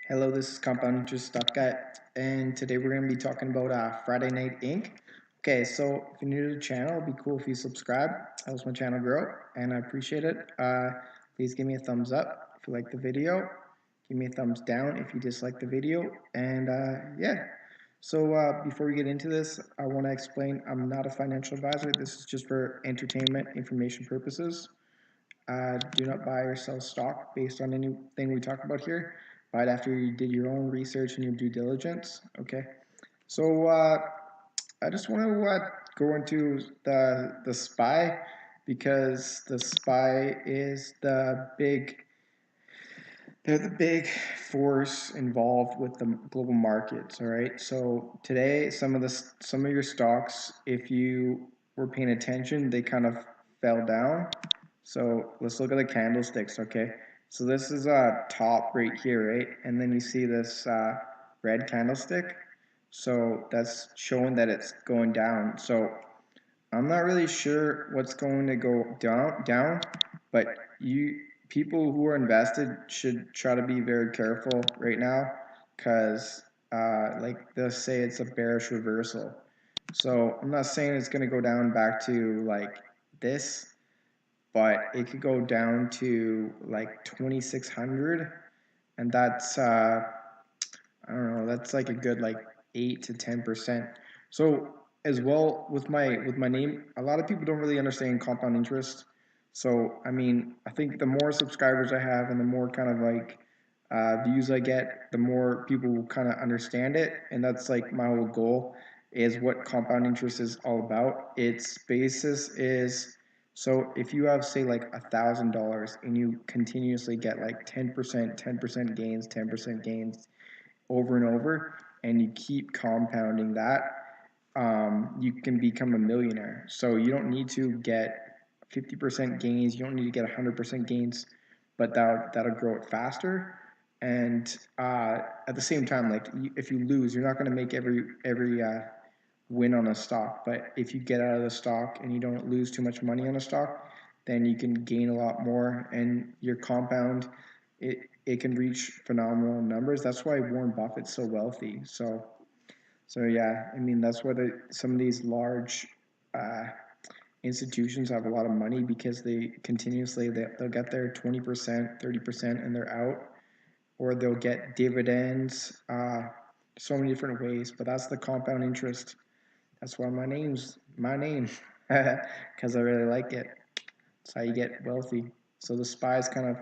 Hello, this is Compound Interest Stock Guy, and today we're going to be talking about Friday Night Inc. Okay, so if you're new to the channel, it'd be cool if you subscribe. Helps my channel grow, and I appreciate it. Please give me a thumbs up if you like the video. Give me a thumbs down if you dislike the video, and yeah. So before we get into this, I want to explain I'm not a financial advisor. This is just for entertainment information purposes. Do not buy or sell stock based on anything we talk about here. Buy it after you did your own research and your due diligence. Okay. So I just want to go into the SPY because the SPY is they're the big force involved with the global markets. All right. So today, some of your stocks, if you were paying attention, they kind of fell down. So let's look at the candlesticks. Okay. So this is a top right here, right? And then you see this red candlestick. So that's showing that it's going down. So I'm not really sure what's going to go down, but people who are invested should try to be very careful right now because like they'll say it's a bearish reversal. So I'm not saying it's going to go down back to like this, but it could go down to like 2600, and that's I don't know, that's like a good like 8 to 10%. So as well with my name, a lot of people don't really understand compound interest. So I mean, I think the more subscribers I have and the more kind of like views I get, the more people will kind of understand it, and that's like my whole goal is what compound interest is all about. Its basis is, so if you have say like $1,000 and you continuously get like 10% gains, 10% gains over and over, and you keep compounding that, you can become a millionaire. So you don't need to get 50% gains. You don't need to get 100% gains, but that'll grow it faster. And at the same time, like if you lose, you're not going to make every win on a stock. But if you get out of the stock and you don't lose too much money on a stock, then you can gain a lot more, and your compound it can reach phenomenal numbers. That's why Warren Buffett's so wealthy. So yeah, I mean that's why some of these large uh, institutions have a lot of money because they continuously they'll get their 20%, 30%, and they're out, or they'll get dividends. So many different ways, but that's the compound interest. That's why my name's my name because I really like it. That's how you get wealthy. So the SPY's kind of,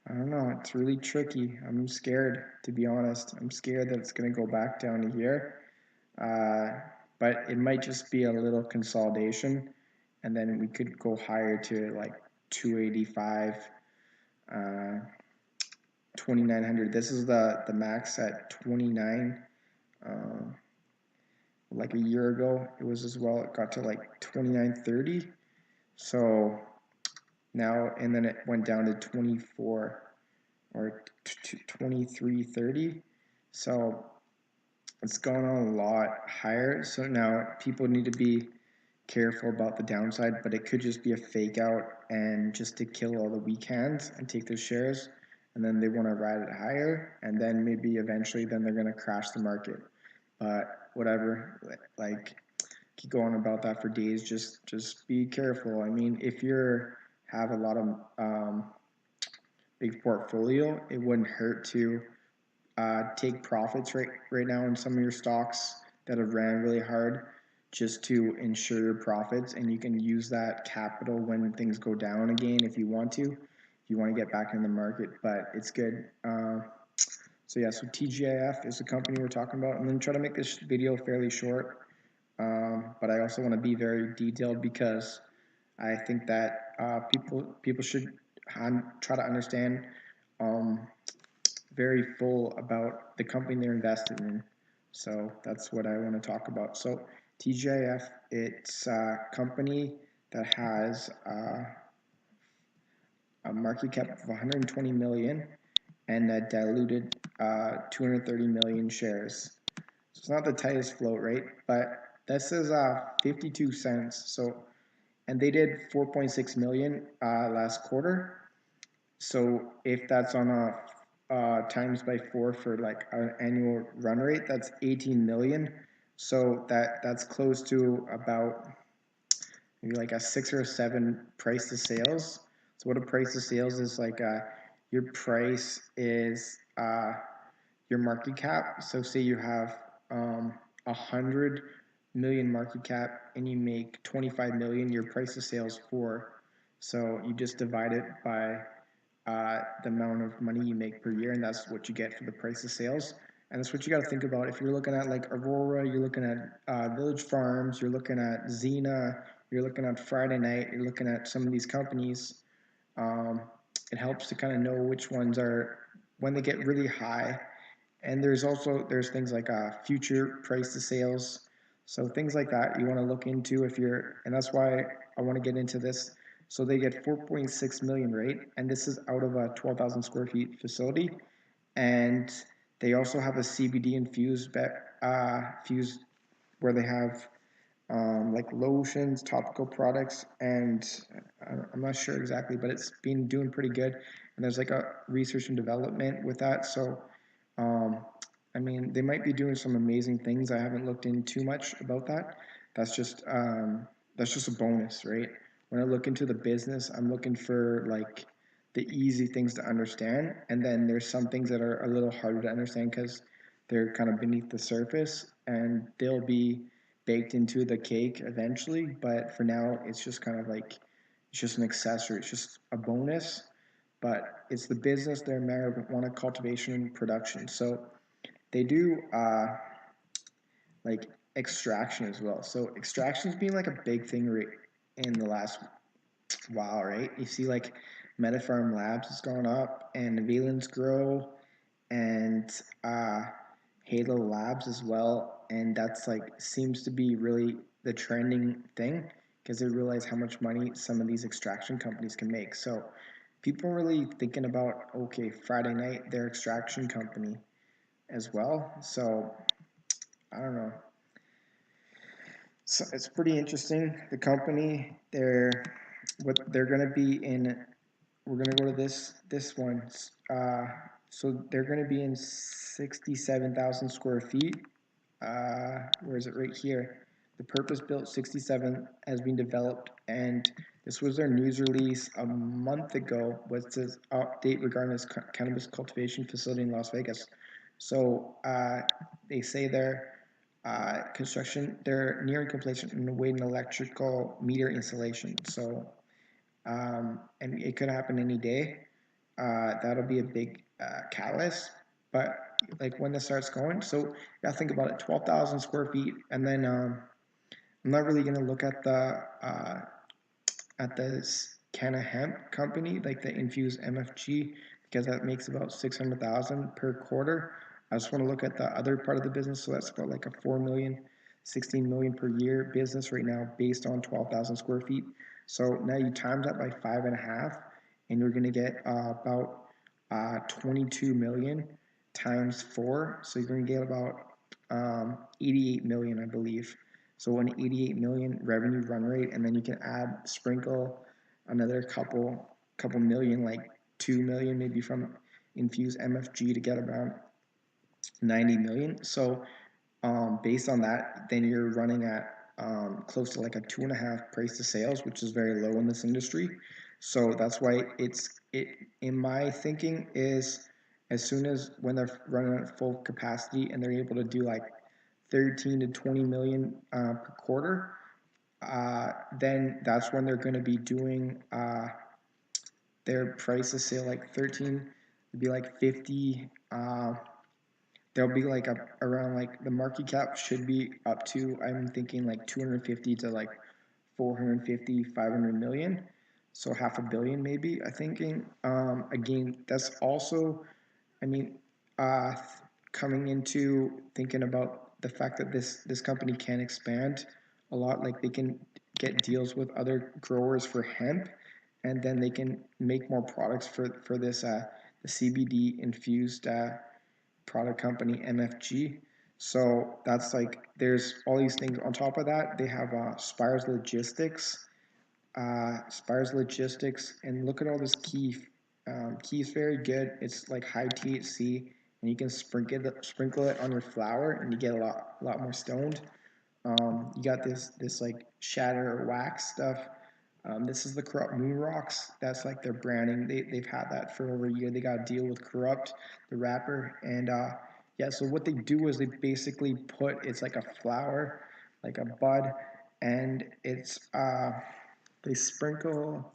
I don't know, it's really tricky. I'm scared, to be honest. I'm scared that it's going to go back down to here. Uh, but it might just be a little consolidation, and then we could go higher to like 285, 2900. This is the max at 29. Like a year ago, it was as well. It got to like 2930. So now, and then it went down to 24 or 2330. So it's gone on a lot higher. So now people need to be careful about the downside, but it could just be a fake out and just to kill all the weak hands and take their shares, and then they want to ride it higher, and then maybe eventually then they're going to crash the market. But whatever, like keep going about that for days. Just be careful. I mean, if you're have a lot of big portfolio, it wouldn't hurt to take profits right now in some of your stocks that have ran really hard, just to ensure your profits, and you can use that capital when things go down again if you want to. If you want to get back in the market, but it's good. So yeah, so TGIF is the company we're talking about. I'm going to try to make this video fairly short, but I also want to be very detailed because I think that people should try to understand very full about the company they're invested in. So that's what I want to talk about. So TGIF, it's a company that has a market cap of 120 million and a diluted 230 million shares. So it's not the tightest float, right? But this is 52 cents. So, and they did 4.6 million last quarter. So if that's on a times by 4 for like an annual run rate, that's 18 million. So that's close to about maybe like a 6 or a 7 price to sales. So what a price to sales is like, your price is your market cap. So say you have 100 million market cap and you make 25 million, your price to sales 4. So you just divide it by the amount of money you make per year, and that's what you get for the price of sales. And that's what you got to think about. If you're looking at like Aurora, you're looking at Village Farms, you're looking at Xena, you're looking at Friday Night, you're looking at some of these companies. Um, it helps to kind of know which ones are when they get really high. And there's things like future price to sales. So things like that you want to look into if you're, and that's why I want to get into this. So they get 4.6 million, right? And this is out of a 12,000 square feet facility. And they also have a CBD infused fused where they have like lotions, topical products, and I'm not sure exactly, but it's been doing pretty good. And there's like a research and development with that. So, um, I mean, they might be doing some amazing things. I haven't looked in too much about that. That's just that's just a bonus, right? When I look into the business, I'm looking for like the easy things to understand, and then there's some things that are a little harder to understand because they're kind of beneath the surface, and they'll be baked into the cake eventually. But for now, it's just kind of like it's just an accessory. It's just a bonus, but it's the business, their marijuana cultivation and production. So they do like extraction as well. So extraction's been like a big thing in the last while, right? You see like Metafarm Labs has gone up, and Valence Grow, and Halo Labs as well, and that's like seems to be really the trending thing because they realize how much money some of these extraction companies can make. So people are really thinking about, okay, Friday Night, their extraction company as well. So I don't know. So it's pretty interesting. The company, what they're going to be in. We're going to go to this one. So they're going to be in 67,000 square feet. Where is it? Right here. The purpose-built 67 has been developed, and this was their news release a month ago. With this update regarding this cannabis cultivation facility in Las Vegas. So they say their construction, they're nearing completion and awaiting electrical meter installation. So and it could happen any day. That'll be a big catalyst. But like when this starts going, so you gotta think about it: 12,000 square feet, and then I'm not really gonna look at this Canna Hemp company, like the infused MFG, because that makes about 600,000 per quarter. I just want to look at the other part of the business, so that's about like a 4 million, 16 million per year business right now, based on 12,000 square feet. So now you times that by 5.5, and you're going to get about 22 million times 4. So you're going to get about 88 million, I believe. So an 88 million revenue run rate, and then you can sprinkle another couple million, like 2 million maybe from infused MFG to get around 90 million. So based on that, then you're running at close to like a 2.5 price to sales, which is very low in this industry. So that's why it in my thinking is, as soon as when they're running at full capacity and they're able to do like 13 to 20 million per quarter, then that's when they're going to be doing their price to sale like 13 would be like 50. There'll be like around like the market cap should be up to, I'm thinking like 250 to like 450, 500 million. So half a billion maybe, I thinking. Again, that's also, I mean, uh, coming into thinking about the fact that this company can expand a lot. Like they can get deals with other growers for hemp, and then they can make more products for this the CBD infused product company MFG. So that's like there's all these things on top of that. They have Spires Logistics, and look at all this key. Key is very good. It's like high THC, and you can sprinkle it on your flower, and you get a lot more stoned. You got this like shatter or wax stuff. This is the Corrupt Moon Rocks. That's like their branding. They've had that for over a year. They got a deal with Corrupt, the rapper, and yeah. So what they do is they basically put it's like a flower, like a bud, and it's they sprinkle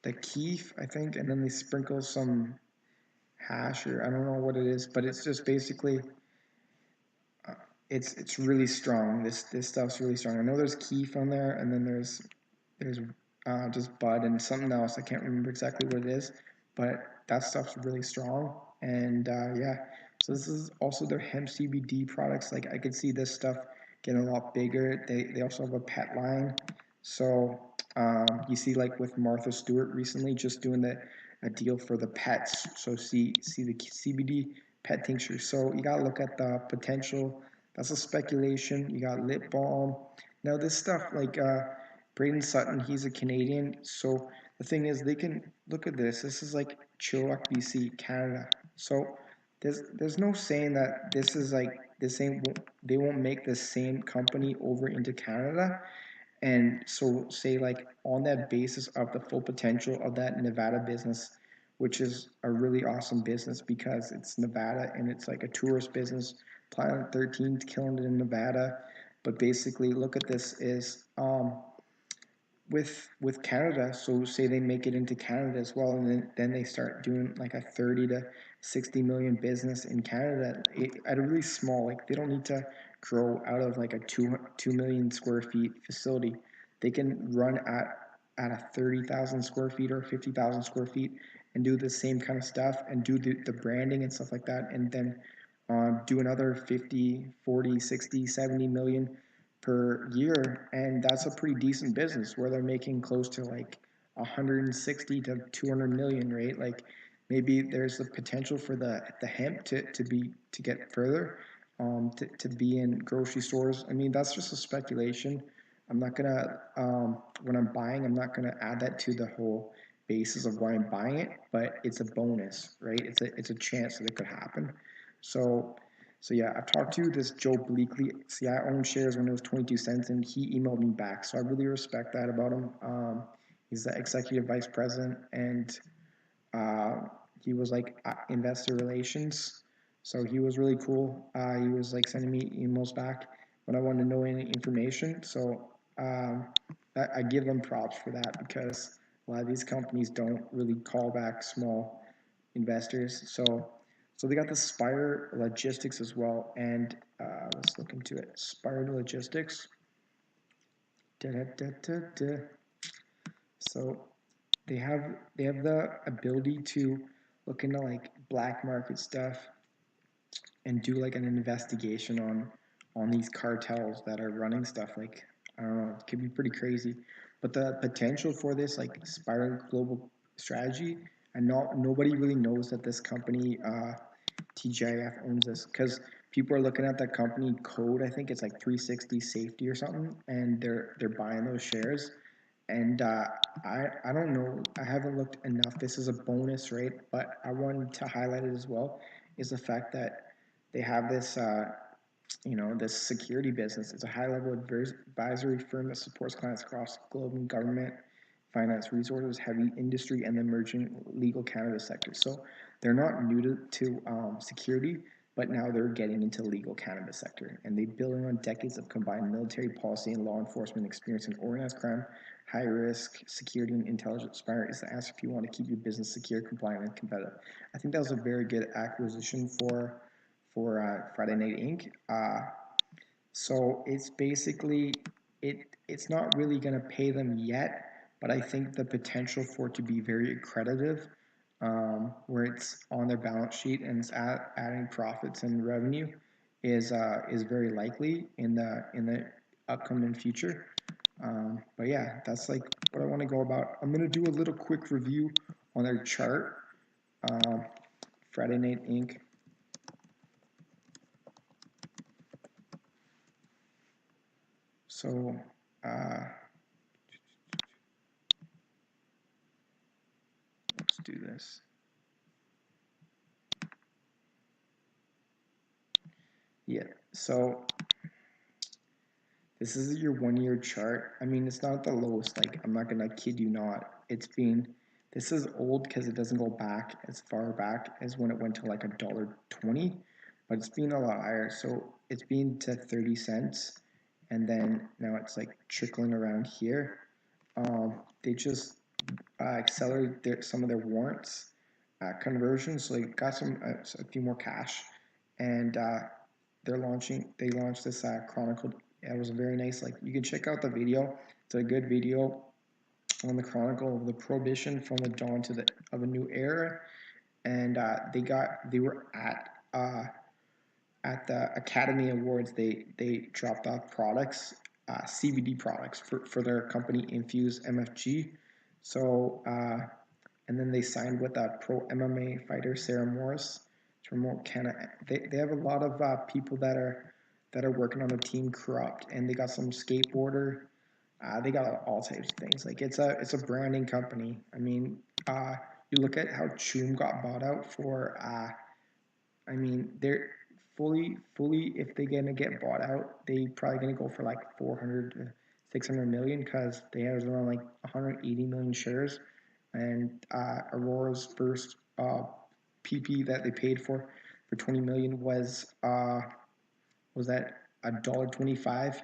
the keef, I think, and then they sprinkle some hash or I don't know what it is, but it's just basically it's really strong. This stuff's really strong. I know there's keef on there, and then there's just bud and something else. I can't remember exactly what it is, but that stuff's really strong. And yeah, so this is also their hemp CBD products. Like I could see this stuff getting a lot bigger. They also have a pet line. So you see like with Martha Stewart recently just doing a deal for the pets. So see the CBD pet tincture. So you gotta look at the potential. That's a speculation. You got lip balm. Now this stuff like Braden Sutton, he's a Canadian. So the thing is, they can look at this. This is like Chilliwack, BC, Canada. So there's no saying that this is like the same. They won't make the same company over into Canada. And so say like on that basis of the full potential of that Nevada business, which is a really awesome business because it's Nevada and it's like a tourist business. Planet 13 killing it in Nevada. But basically look at this is with Canada, so say they make it into Canada as well, and then they start doing like a 30 to 60 million business in Canada at a really small, like they don't need to grow out of like a 2 million square feet facility. They can run at a 30,000 square feet or 50,000 square feet and do the same kind of stuff and do the branding and stuff like that, and then do another 50, 40, 60, 70 million per year, and that's a pretty decent business where they're making close to like 160 to 200 million, right? Like maybe there's the potential for the hemp to get further, to be in grocery stores. I mean, that's just a speculation. I'm not gonna when I'm buying, I'm not gonna add that to the whole basis of why I'm buying it, but it's a bonus, right? It's a chance that it could happen. So so yeah, I've talked to this Joe Bleakley. See, I owned shares when it was 22 cents, and he emailed me back. So I really respect that about him. He's the executive vice president, and uh, he was like investor relations. So he was really cool. He was like sending me emails back when I wanted to know any information. So um, I give them props for that because a lot of these companies don't really call back small investors. So they got the Spire Logistics as well, and let's look into it. Spire Logistics. Da, da, da, da, da. So they have the ability to look into like black market stuff and do like an investigation on these cartels that are running stuff. Like I don't know, it could be pretty crazy. But the potential for this like Spire Global Strategy, and nobody really knows that this company TGIF owns this because people are looking at that company code. I think it's like 360 Safety or something, and they're buying those shares. And I don't know. I haven't looked enough. This is a bonus, right? But I wanted to highlight it as well. Is the fact that they have this this security business. It's a high-level advisory firm that supports clients across the globe in government, finance, resources, heavy industry, and the emerging legal cannabis sector. So they're not new to security, but now they're getting into legal cannabis sector, and they're building on decades of combined military policy and law enforcement experience in organized crime, high risk, security, and intelligence. Spire is the answer if you want to keep your business secure, compliant, and competitive. I think that was a very good acquisition for Friday Night Inc. So it's basically it's not really going to pay them yet, but I think the potential for it to be very accretive, where it's on their balance sheet and it's adding profits and revenue, is very likely in the upcoming future. But yeah, that's like what I want to go about. I'm gonna do a little quick review on their chart. Um, Friday Night Inc. So let's do this. Yeah, so this is your 1 year chart. I mean, it's not the lowest, like, I'm not gonna kid you not. This is old because it doesn't go back as far back as when it went to like $1.20, but it's been a lot higher. So it's been to 30 cents, and then now it's like trickling around here. They just accelerated some of their warrants conversions, so they got a few more cash, and they launched this Chronicle. It was a very nice, like, you can check out the video. It's a good video on the Chronicle of the prohibition from the dawn of a new era, and they were at the Academy Awards. They dropped off products, CBD products for their company Infuse MFG. So and then they signed with a pro MMA fighter, Sarah Morris, to promote Canada. They have a lot of people that are working on the team corrupt, and they got some skateboarder. They got all types of things. Like, it's a branding company. I mean, you look at how Choom got bought out for. I mean, they're fully. If they're gonna get bought out, they probably gonna go for like 400 to 600 million, because they have around like 180 million shares, and Aurora's first PP that they paid for 20 million was that $1.25,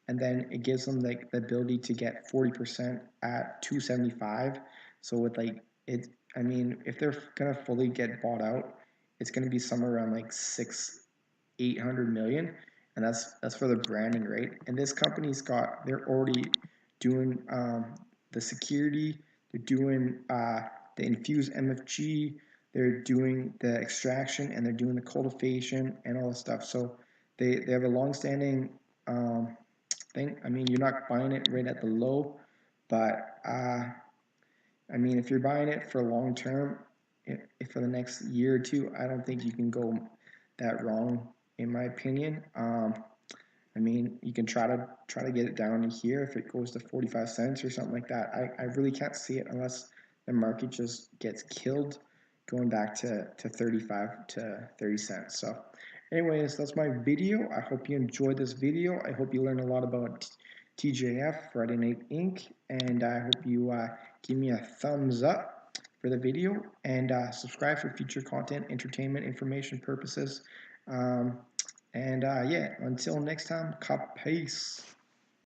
and then it gives them like the ability to get 40% at 275. So with like it, I mean, if they're gonna fully get bought out, it's gonna be somewhere around like 800 million, and that's for the branding, right? And this company's they're already doing the security, they're doing the infused MFG, they're doing the extraction, and they're doing the cultivation and all this stuff. So they have a long-standing thing. I mean, you're not buying it right at the low, but I mean, if you're buying it for long term, if for the next year or two, I don't think you can go that wrong, in my opinion. I mean, you can try to get it down to here if it goes to 45 cents or something like that. I really can't see it unless the market just gets killed, going back to 35 to 30 cents. So anyways, that's my video. I hope you enjoyed this video. I hope you learned a lot about TGIF, Friday Night Inc., and I hope you give me a thumbs up for the video, and subscribe for future content, entertainment, information purposes. Yeah, until next time, peace.